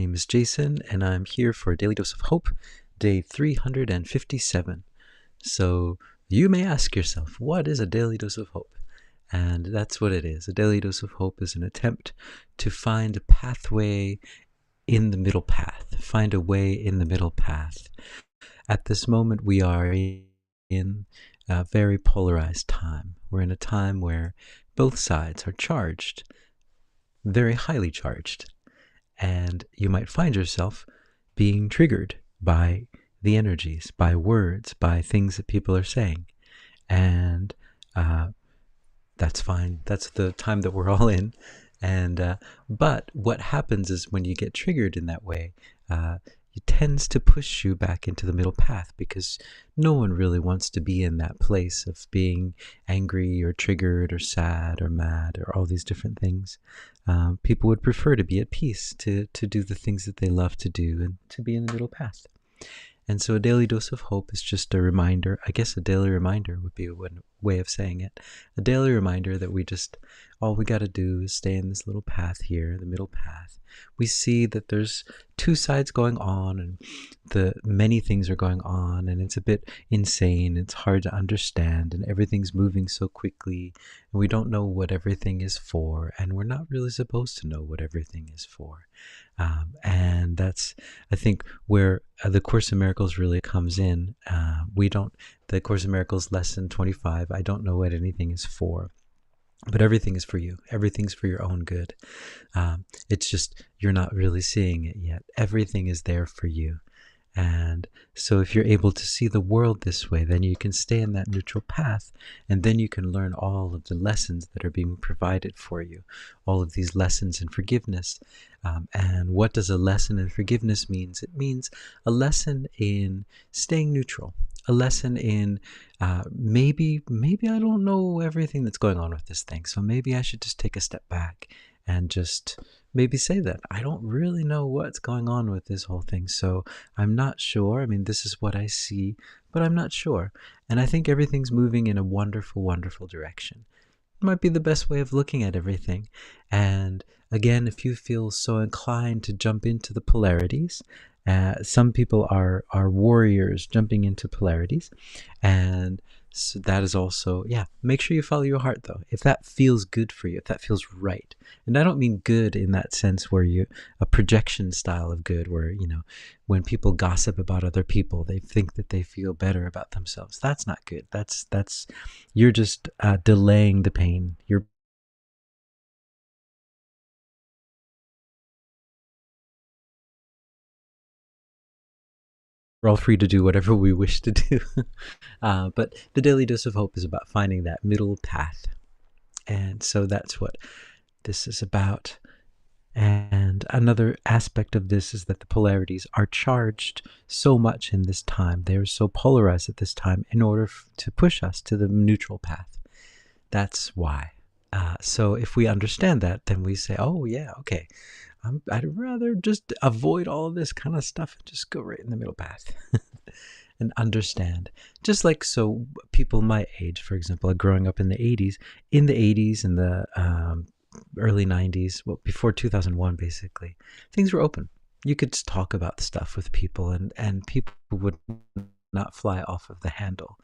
name is Jason, and I'm here for Daily Dose of Hope, day 357. So you may ask yourself, what is a Daily Dose of Hope? And that's what it is. A Daily Dose of Hope is an attempt to find a pathway in the middle path, find a way in the middle path. At this moment, we are in a very polarized time. We're in a time where both sides are charged, very highly charged. And you might find yourself being triggered by the energies, by words, by things that people are saying. And that's fine. That's the time that we're all in. And but what happens is when you get triggered in that way, it tends to push you back into the middle path, because no one really wants to be in that place of being angry or triggered or sad or mad or all these different things. People would prefer to be at peace, to do the things that they love to do, and to be in the middle path. And so a daily dose of hope is just a reminder. I guess a daily reminder would be one way of saying it. A daily reminder that all we got to do is stay in this little path here, the middle path. We see that there's two sides going on, and many things are going on, and it's a bit insane. It's hard to understand, and everything's moving so quickly, and we don't know what everything is for, and we're not really supposed to know what everything is for. And that's, I think, where the Course in Miracles really comes in. The Course in Miracles lesson 25, I don't know what anything is for, but everything is for you. Everything's for your own good. It's just, you're not really seeing it yet. Everything is there for you. And so if you're able to see the world this way, then you can stay in that neutral path, and then you can learn all of the lessons that are being provided for you, all of these lessons in forgiveness. And what does a lesson in forgiveness mean? It means a lesson in staying neutral, a lesson in maybe I don't know everything that's going on with this thing, so maybe I should just take a step back and just maybe say that I don't really know what's going on with this whole thing, so I'm not sure. I mean, this is what I see, but I'm not sure. And I think everything's moving in a wonderful, wonderful direction. It might be the best way of looking at everything. And again, if you feel so inclined to jump into the polarities, some people are warriors jumping into polarities, and so that is also, make sure you follow your heart, though. If that feels good for you, if that feels right. And I don't mean good in that sense where a projection style of good, where, when people gossip about other people, they think that they feel better about themselves. That's not good. You're just delaying the pain. We're all free to do whatever we wish to do. But the Daily Dose of Hope is about finding that middle path. And so that's what this is about. And another aspect of this is that the polarities are charged so much in this time. They are so polarized at this time in order to push us to the neutral path. That's why. So if we understand that, then we say, oh yeah, okay, I'd rather just avoid all of this kind of stuff and just go right in the middle path and understand. Just like, so people my age, for example, growing up in the 80s, and the early 90s, well, before 2001, basically, things were open. You could just talk about stuff with people, and people would not fly off of the handle.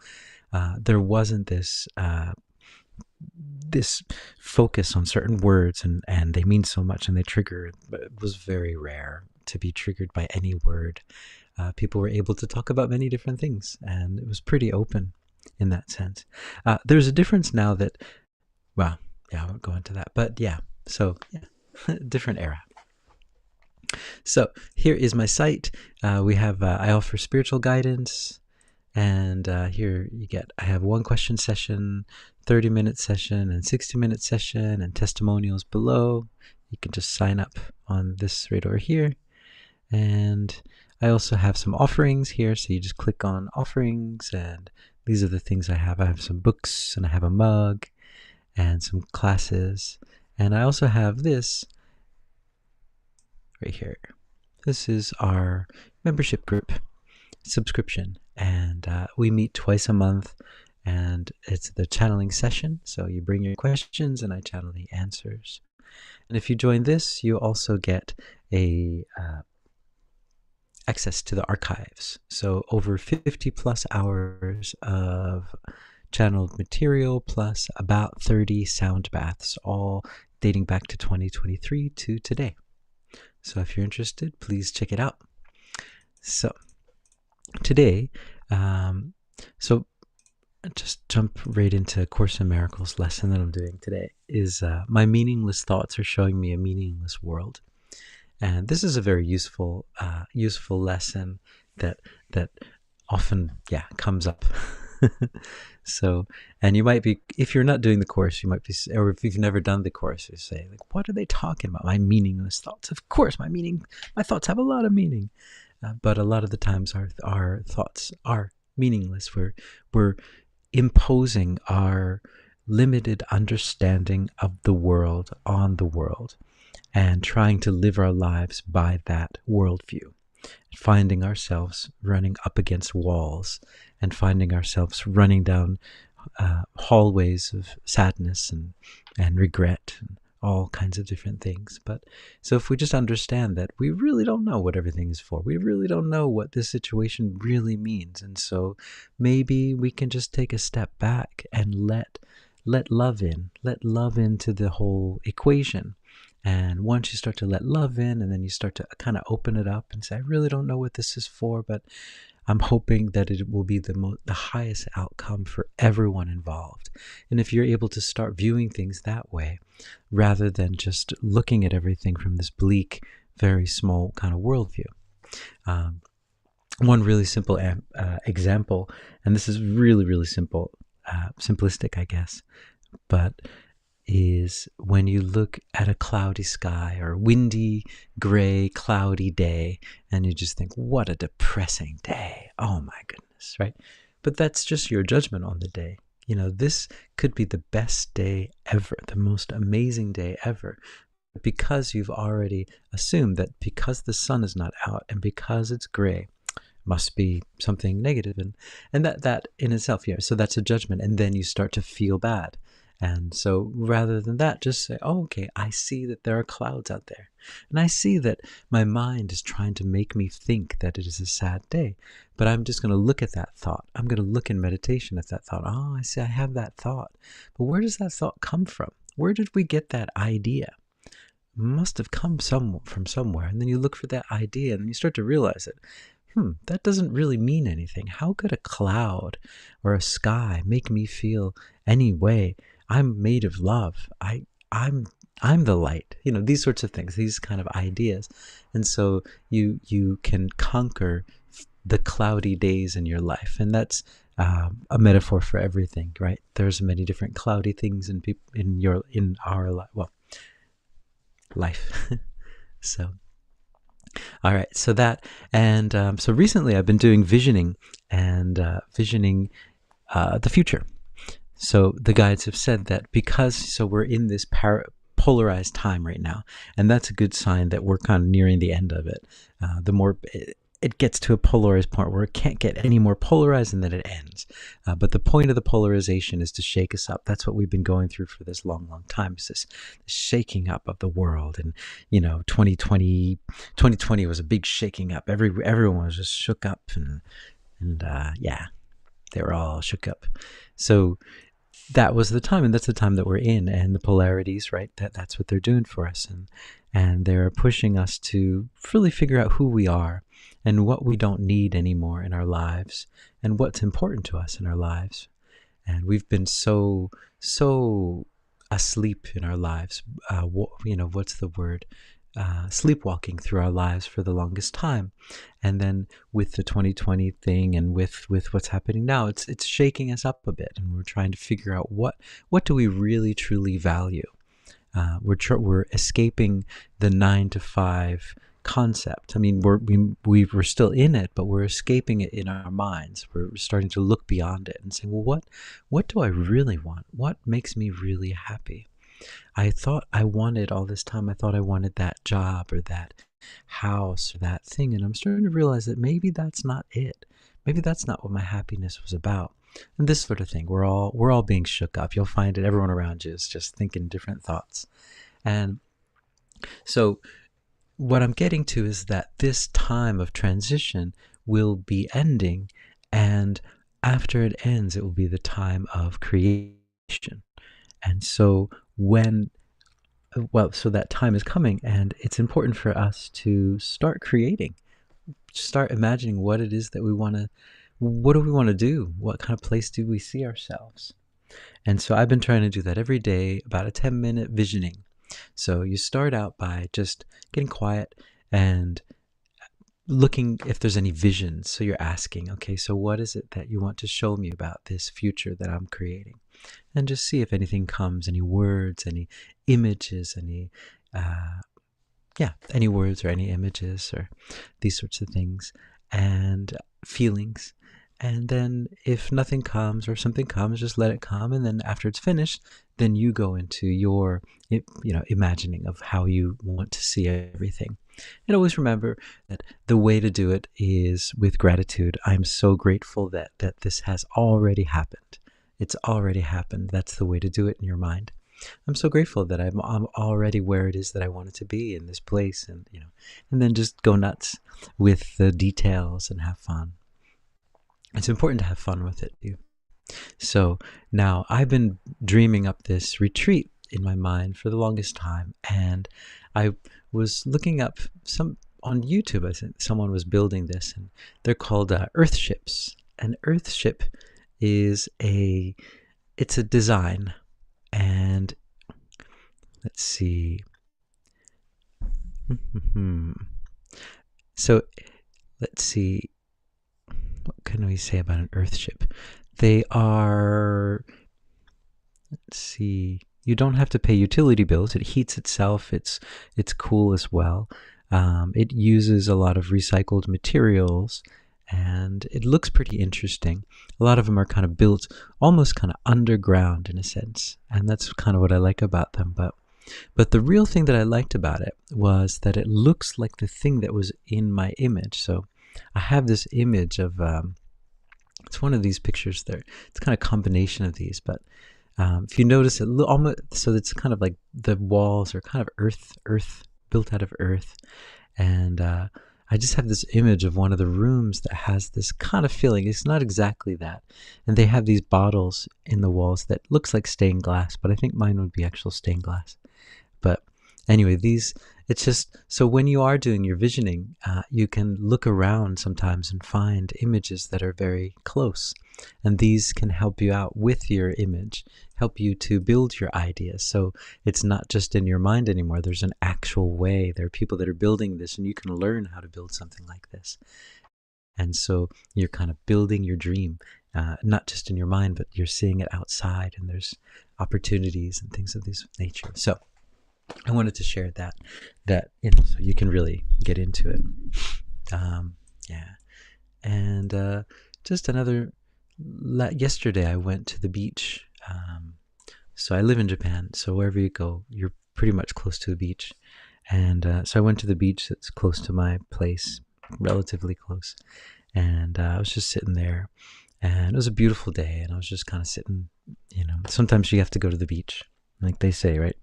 There wasn't this focus on certain words, and they mean so much and they trigger, but it was very rare to be triggered by any word. People were able to talk about many different things, and it was pretty open in that sense. There's a difference now that, well, I won't go into that, but different era. So here is my site. I offer spiritual guidance, and here I have 1 question session, 30-minute session, and 60-minute session, and testimonials below. You can just sign up on this right over here. And I also have some offerings here, so you just click on offerings, and these are the things I have. I have some books, and I have a mug, and some classes. And I also have this right here. This is our membership group subscription, and we meet twice a month, and it's the channeling session. So you bring your questions and I channel the answers. And if you join this, you also get a access to the archives. So over 50 plus hours of channeled material plus about 30 sound baths, all dating back to 2023 to today. So if you're interested, please check it out. So today, so just jump right into Course in Miracles lesson that I'm doing today is my meaningless thoughts are showing me a meaningless world. And this is a very useful lesson that often comes up. So, and you might be, if you're not doing the course, you might be, or if you've never done the course, you say, like, what are they talking about? My meaningless thoughts. Of course, my thoughts have a lot of meaning, but a lot of the times our thoughts are meaningless. We're imposing our limited understanding of the world on the world and trying to live our lives by that worldview, finding ourselves running up against walls and finding ourselves running down hallways of sadness and regret and all kinds of different things. But so if we just understand that we really don't know what everything is for, we really don't know what this situation really means, and so maybe we can just take a step back and let love into the whole equation. And once you start to let love in, and then you start to kind of open it up and say, I really don't know what this is for, but I'm hoping that it will be the highest outcome for everyone involved. And if you're able to start viewing things that way, rather than just looking at everything from this bleak, very small kind of worldview. One really simple example, and this is really, really simple, simplistic, I guess, but is when you look at a cloudy sky or windy, gray, cloudy day, and you just think, what a depressing day. Oh my goodness, right? But that's just your judgment on the day. You know, this could be the best day ever, the most amazing day ever, because you've already assumed that because the sun is not out and because it's gray, must be something negative. And that in itself, so that's a judgment. And then you start to feel bad. And so rather than that, just say, oh, okay, I see that there are clouds out there. And I see that my mind is trying to make me think that it is a sad day. But I'm just going to look at that thought. I'm going to look in meditation at that thought. Oh, I see, I have that thought. But where does that thought come from? Where did we get that idea? It must have come from somewhere. And then you look for that idea and then you start to realize it. That doesn't really mean anything. How could a cloud or a sky make me feel any way? I'm made of love. I'm the light. These sorts of things, these kind of ideas. And so you can conquer the cloudy days in your life. And that's a metaphor for everything, right? There's many different cloudy things in our life. So all right, so that, and so recently I've been doing visioning and visioning the future. So the guides have said that so we're in this polarized time right now, and that's a good sign that we're kind of nearing the end of it. The more it gets to a polarized point where it can't get any more polarized and then it ends. But the point of the polarization is to shake us up. That's what we've been going through for this long, long time, is this shaking up of the world. And, 2020 was a big shaking up. Everyone was just shook up and they were all shook up. So that was the time, and that's the time that we're in, and the polarities, right? That's what they're doing for us. And they're pushing us to really figure out who we are and what we don't need anymore in our lives and what's important to us in our lives. And we've been so asleep in our lives. What's the word? Sleepwalking through our lives for the longest time. And then with the 2020 thing and with what's happening now, it's shaking us up a bit, and we're trying to figure out what do we really truly value. We're escaping the 9-to-5 concept. I mean, we're still in it, but we're escaping it in our minds. We're starting to look beyond it and saying, well, what do I really want? What makes me really happy? I thought I wanted all this time, I thought I wanted that job or that house or that thing, and I'm starting to realize that maybe that's not it. Maybe that's not what my happiness was about. And this sort of thing, we're all being shook up. You'll find it, everyone around you is just thinking different thoughts. And so what I'm getting to is that this time of transition will be ending, and after it ends, it will be the time of creation. And so so that time is coming, and it's important for us to start creating, start imagining what it is that what do we want to do? What kind of place do we see ourselves? And so I've been trying to do that every day, about a 10-minute visioning. So you start out by just getting quiet and looking if there's any visions. So you're asking, okay, so what is it that you want to show me about this future that I'm creating? And just see if anything comes, any words, any images, any words or any images or these sorts of things, and feelings. And then if nothing comes or something comes, just let it come. And then after it's finished, then you go into your, imagining of how you want to see everything. And always remember that the way to do it is with gratitude. I'm so grateful that this has already happened. It's already happened. That's the way to do it in your mind. I'm so grateful that I'm already where it is that I wanted to be in this place, and and then just go nuts with the details and have fun. It's important to have fun with it too. So now I've been dreaming up this retreat in my mind for the longest time, and I was looking up some on YouTube. I said someone was building this, and they're called earth ships. An earth ship is it's a design, and let's see. So let's see. What can we say about an earth ship? They are, let's see, you don't have to pay utility bills. It heats itself. It's cool as well. It uses a lot of recycled materials, and it looks pretty interesting. A lot of them are kind of built almost kind of underground in a sense, and that's kind of what I like about them. But the real thing that I liked about it was that it looks like the thing that was in my image. So I have this image of, it's one of these pictures there. It's kind of a combination of these, but if you notice it, almost, so it's kind of like the walls are kind of earth, built out of earth. And I just have this image of one of the rooms that has this kind of feeling. It's not exactly that. And they have these bottles in the walls that looks like stained glass, but I think mine would be actual stained glass. But anyway, it's just, so when you are doing your visioning, you can look around sometimes and find images that are very close. And these can help you out with your image, help you to build your ideas. So it's not just in your mind anymore. There's an actual way. There are people that are building this, and you can learn how to build something like this. And so you're kind of building your dream, not just in your mind, but you're seeing it outside, and there's opportunities and things of this nature. So I wanted to share that so you can really get into it. And just yesterday I went to the beach. So I live in Japan, so wherever you go, you're pretty much close to the beach. And so I went to the beach that's close to my place, relatively close. And I was just sitting there, and it was a beautiful day, and I was just kind of sitting, sometimes you have to go to the beach, like they say, right?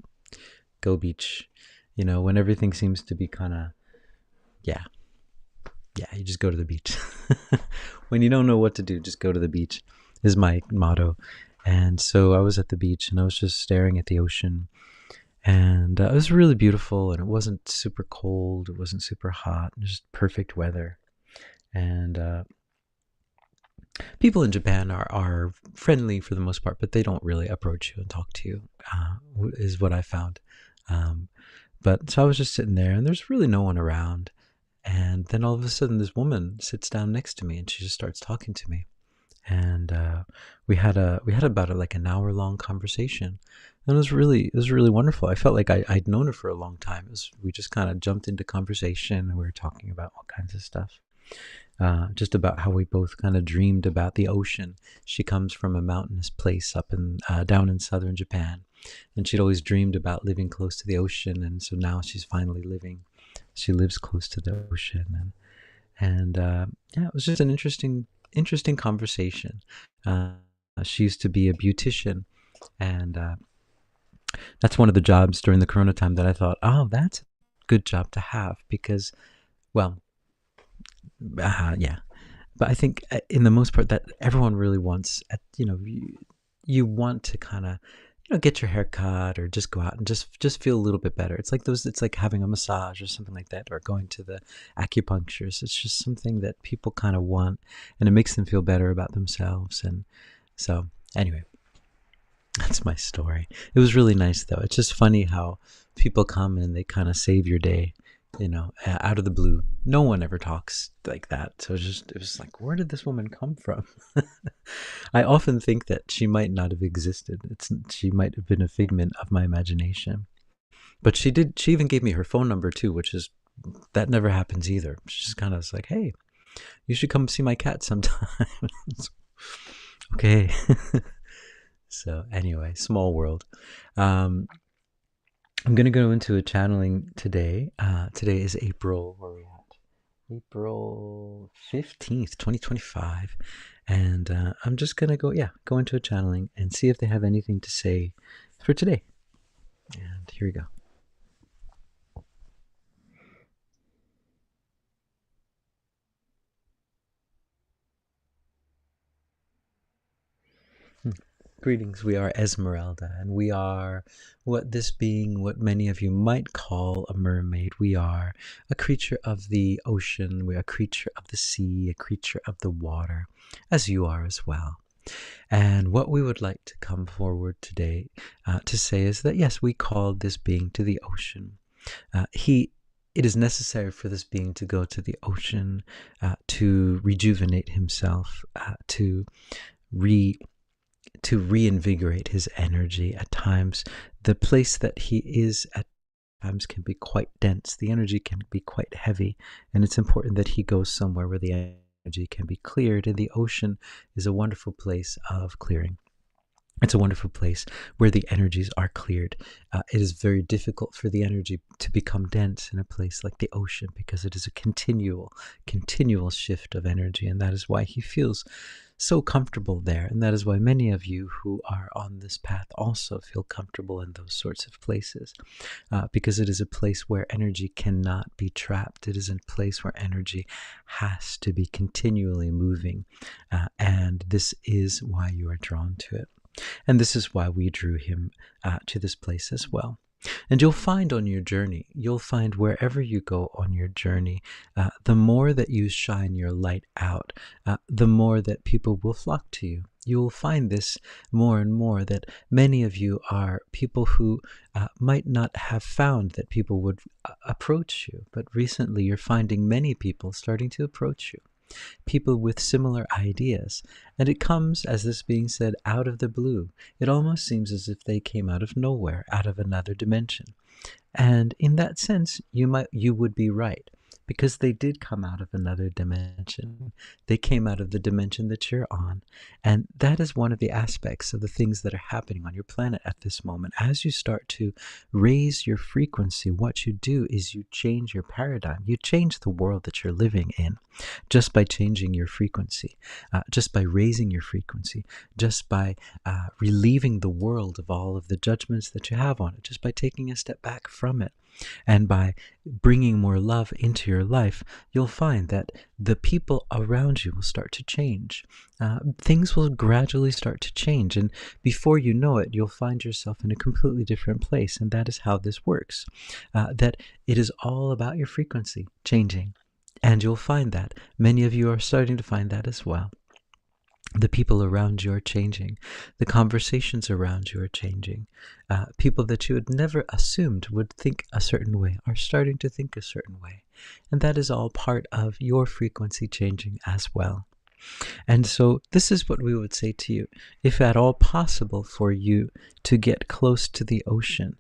Go beach, when everything seems to be kind of, you just go to the beach. When you don't know what to do, just go to the beach is my motto. And so I was at the beach, and I was just staring at the ocean, and it was really beautiful, and it wasn't super cold, it wasn't super hot, it was just perfect weather. And people in Japan are friendly for the most part, but they don't really approach you and talk to you, is what I found. But so I was just sitting there, and there's really no one around. And then all of a sudden, this woman sits down next to me, and she just starts talking to me. And we had about like an hour-long conversation, and it was really wonderful. I felt like I'd known her for a long time. We just kind of jumped into conversation, and we were talking about all kinds of stuff. Just about how we both kind of dreamed about the ocean. She comes from a mountainous place up down in southern Japan, and she'd always dreamed about living close to the ocean, and so now she's finally she lives close to the ocean. And it was just an interesting conversation. She used to be a beautician, and that's one of the jobs during the Corona time that I thought, oh, that's good job to have because, well, yeah. But I think in the most part that everyone really wants, you want to kind of, get your hair cut or just go out and just feel a little bit better. It's like those. It's like having a massage or something like that, or going to the acupuncturist. It's just something that people kind of want, and it makes them feel better about themselves. And so, anyway, that's my story. It was really nice though. It's just funny how people come and they kind of save your day, out of the blue. No one ever talks like that. So it was like, where did this woman come from? I often think that she might not have existed. She might have been a figment of my imagination. But she did. She even gave me her phone number too, which is that never happens either. She just kind of was like, "Hey, you should come see my cat sometime." Okay. So anyway, small world. I'm going to go into a channeling today. Today is April, where are we at? April 15th, 2025. And I'm just going to go into a channeling and see if they have anything to say for today. And here we go. Greetings, we are Esmeralda, and we are what many of you might call a mermaid. We are a creature of the ocean, we are a creature of the sea, a creature of the water, as you are as well. And what we would like to come forward today to say is that, yes, we called this being to the ocean. It is necessary for this being to go to the ocean, to rejuvenate himself, to reinvigorate his energy. At times, the place that he is at times can be quite dense. The energy can be quite heavy, and it's important that he goes somewhere where the energy can be cleared, and the ocean is a wonderful place of clearing. It's a wonderful place where the energies are cleared. It is very difficult for the energy to become dense in a place like the ocean because it is a continual shift of energy, and that is why he feels so comfortable there. And that is why many of you who are on this path also feel comfortable in those sorts of places, because it is a place where energy cannot be trapped. It is a place where energy has to be continually moving, and this is why you are drawn to it. And this is why we drew him to this place as well. And you'll find on your journey, wherever you go on your journey, the more that you shine your light out, the more that people will flock to you. You will find this more and more, that many of you are people who might not have found that people would approach you, but recently you're finding many people starting to approach you. People with similar ideas, and it comes, as this being said, out of the blue. It almost seems as if they came out of nowhere, out of another dimension. And in that sense, you would be right, because they did come out of another dimension. They came out of the dimension that you're on. And that is one of the aspects of the things that are happening on your planet at this moment. As you start to raise your frequency, what you do is you change your paradigm. You change the world that you're living in just by changing your frequency, just by raising your frequency, just by relieving the world of all of the judgments that you have on it, just by taking a step back from it. And by bringing more love into your life, you'll find that the people around you will start to change. Things will gradually start to change. And before you know it, you'll find yourself in a completely different place. And that is how this works. That it is all about your frequency changing. And you'll find that. Many of you are starting to find that as well. The people around you are changing. The conversations around you are changing. People that you had never assumed would think a certain way are starting to think a certain way. And that is all part of your frequency changing as well. And so this is what we would say to you. If at all possible for you to get close to the ocean,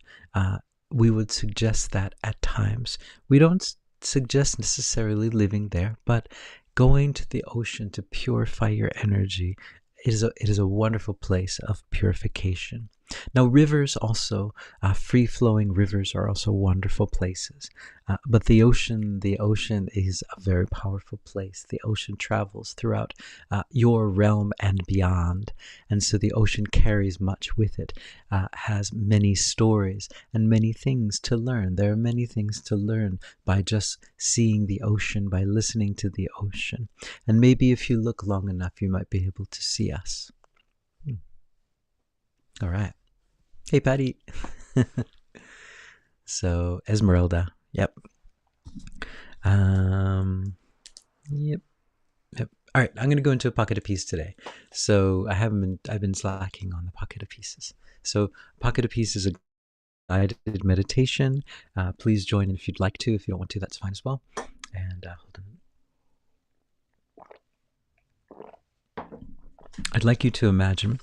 we would suggest that at times. We don't suggest necessarily living there, but going to the ocean to purify your energy, it is a wonderful place of purification. Now, rivers also, free-flowing rivers are also wonderful places. But the ocean is a very powerful place. The ocean travels throughout your realm and beyond. And so the ocean carries much with it, has many stories and many things to learn. There are many things to learn by just seeing the ocean, by listening to the ocean. And maybe if you look long enough, you might be able to see us. All right. Hey, Patty. So, Esmeralda. Yep. Yep. Yep. All right. I'm going to go into a pocket of peace today. So I've been slacking on the pocket of pieces. So pocket of peace is a guided meditation. Please join in if you'd like to. If you don't want to, that's fine as well. And hold on. I'd like you to imagine.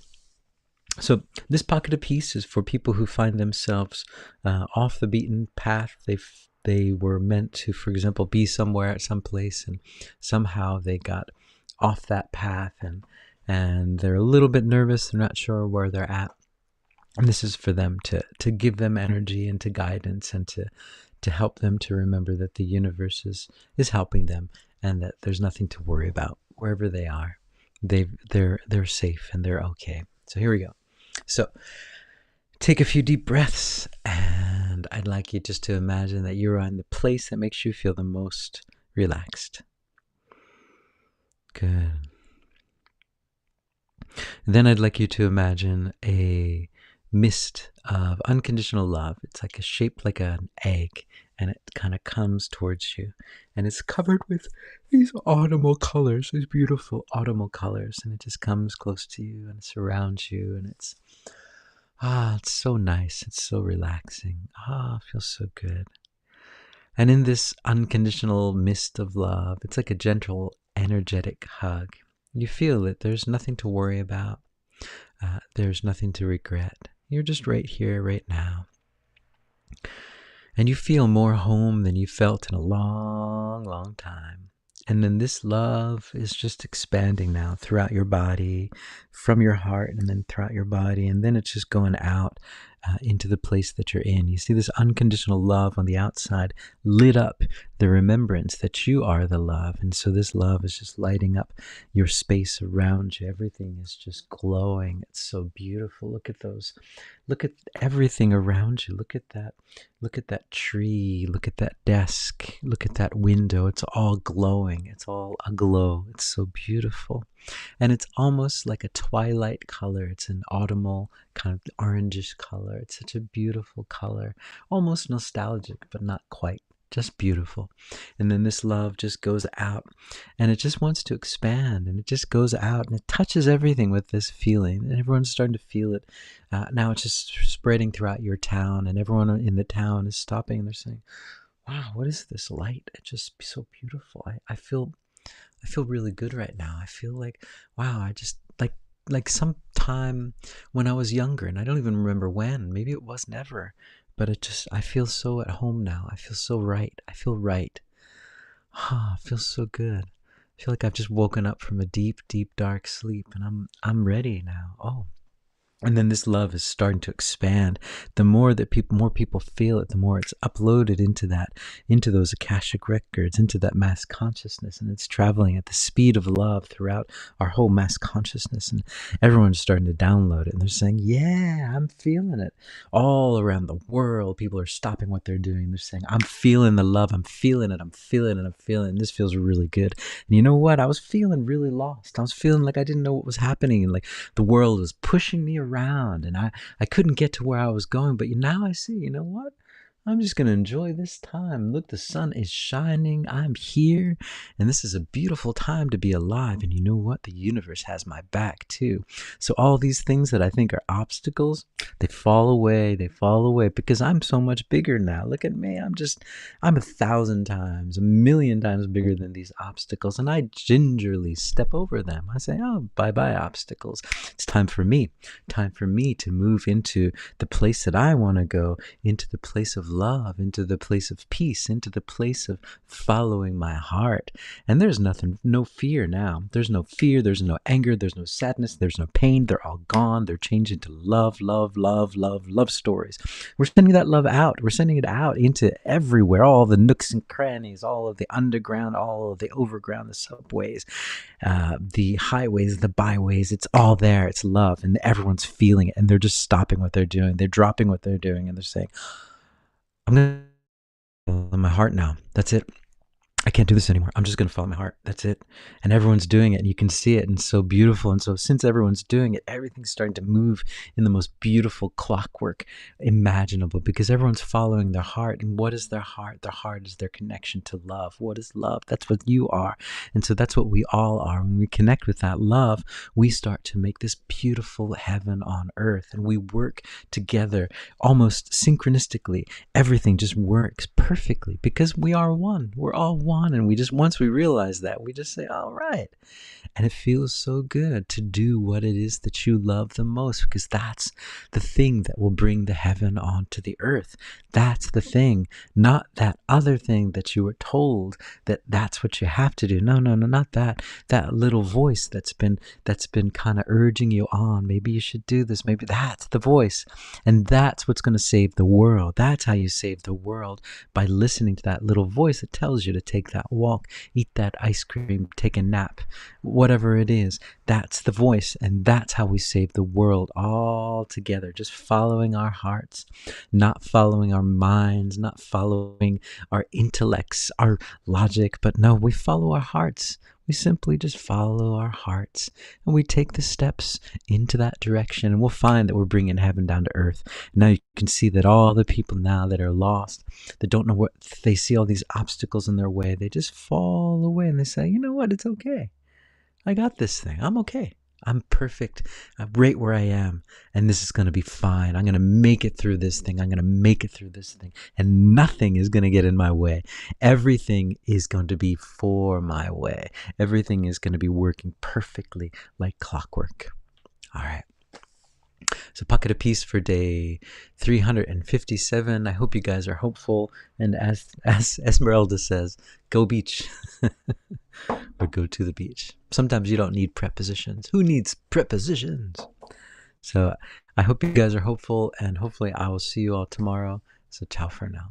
So this pocket of peace is for people who find themselves off the beaten path. They were meant to, for example, be somewhere at some place, and somehow they got off that path, and they're a little bit nervous. They're not sure where they're at. And this is for them to give them energy and to guidance, and to help them to remember that the universe is helping them, and that there's nothing to worry about wherever they are. They're safe and they're okay. So here we go. So take a few deep breaths, and I'd like you just to imagine that you're in the place that makes you feel the most relaxed. Good. And then I'd like you to imagine a mist of unconditional love. It's like shaped like an egg, and it kind of comes towards you, and it's covered with these autumnal colors, these beautiful autumnal colors, and it just comes close to you and it surrounds you, and it's so nice. It's so relaxing. It feels so good. And in this unconditional mist of love, it's like a gentle, energetic hug. You feel that there's nothing to worry about. There's nothing to regret. You're just right here, right now. And you feel more home than you felt in a long, long time. And then this love is just expanding now throughout your body, from your heart, and then throughout your body. And then it's just going out into the place that you're in. You see this unconditional love on the outside lit up the remembrance that you are the love. And so this love is just lighting up your space around you. Everything is just glowing. It's so beautiful. Look at those. Look at everything around you. Look at that. Look at that tree. Look at that desk. Look at that window. It's all glowing. It's all aglow. It's so beautiful. And it's almost like a twilight color. It's an autumnal kind of orangish color. It's such a beautiful color. Almost nostalgic, but not quite. Just beautiful. And then this love just goes out, and it just wants to expand, and it just goes out, and it touches everything with this feeling, and everyone's starting to feel it. Now it's just spreading throughout your town, and everyone in the town is stopping, and they're saying, wow, what is this light? It's just so beautiful. I feel really good right now. I feel like, wow, I just like sometime when I was younger, and I don't even remember when. Maybe it was never. But I feel so at home now. I feel so right. I feel right. I feel so good. I feel like I've just woken up from a deep, deep, dark sleep, and I'm ready now. Oh. And then this love is starting to expand. The more that more people feel it, the more it's uploaded into those Akashic records, into that mass consciousness, and it's traveling at the speed of love throughout our whole mass consciousness. And everyone's starting to download it, and they're saying, "Yeah, I'm feeling it." All around the world, people are stopping what they're doing. They're saying, "I'm feeling the love. I'm feeling it. I'm feeling it. I'm feeling it. And this feels really good." And you know what? I was feeling really lost. I was feeling like I didn't know what was happening, and like the world was pushing me around, and I couldn't get to where I was going. But now I see, you know what? I'm just going to enjoy this time. Look, the sun is shining. I'm here. And this is a beautiful time to be alive. And you know what? The universe has my back too. So all these things that I think are obstacles, they fall away. They fall away because I'm so much bigger now. Look at me. I'm 1,000 times, 1,000,000 times bigger than these obstacles. And I gingerly step over them. I say, oh, bye-bye obstacles. It's time for me to move into the place that I want to go, into the place of love, into the place of peace, into the place of following my heart. And there's nothing, no fear now. There's no fear, there's no anger, there's no sadness, there's no pain. They're all gone. They're changed into love, love, love, love, love stories. We're sending that love out. We're sending it out into everywhere, all the nooks and crannies, all of the underground, all of the overground, the subways, the highways, the byways. It's all there. It's love, and everyone's feeling it, and they're just stopping what they're doing. They're dropping what they're doing, and they're saying, I'm going to follow my heart now. That's it. I can't do this anymore. I'm just going to follow my heart. That's it. And everyone's doing it, and you can see it, and it's so beautiful. And so since everyone's doing it, everything's starting to move in the most beautiful clockwork imaginable, because everyone's following their heart. And what is their heart? Their heart is their connection to love. What is love? That's what you are. And so that's what we all are. When we connect with that love, we start to make this beautiful heaven on earth, and we work together almost synchronistically. Everything just works perfectly because we are one. We're all one. And we just, once we realize that, we just say, all right. And it feels so good to do what it is that you love the most, because that's the thing that will bring the heaven onto the earth. That's the thing, not that other thing that you were told that that's what you have to do. No, not that. That little voice that's been kind of urging you on. Maybe you should do this. Maybe that's the voice. And that's what's going to save the world. That's how you save the world, by listening to that little voice that tells you to take that walk, eat that ice cream, take a nap, whatever it is. That's the voice, and that's how we save the world all together, just following our hearts, not following our minds, not following our intellects, our logic, but no, we follow our hearts. We simply just follow our hearts, and we take the steps into that direction, and we'll find that we're bringing heaven down to earth. Now you can see that all the people now that are lost, that don't know what, they see all these obstacles in their way, they just fall away, and they say, you know what, it's okay. I got this thing. I'm okay. I'm perfect. I'm right where I am. And this is going to be fine. I'm going to make it through this thing. I'm going to make it through this thing. And nothing is going to get in my way. Everything is going to be for my way. Everything is going to be working perfectly like clockwork. All right. So Pocket of Peace for day 357. I hope you guys are hopeful. And as Esmerelda says, go beach. Or go to the beach. Sometimes you don't need prepositions. Who needs prepositions? So I hope you guys are hopeful, and hopefully I will see you all tomorrow. So ciao for now.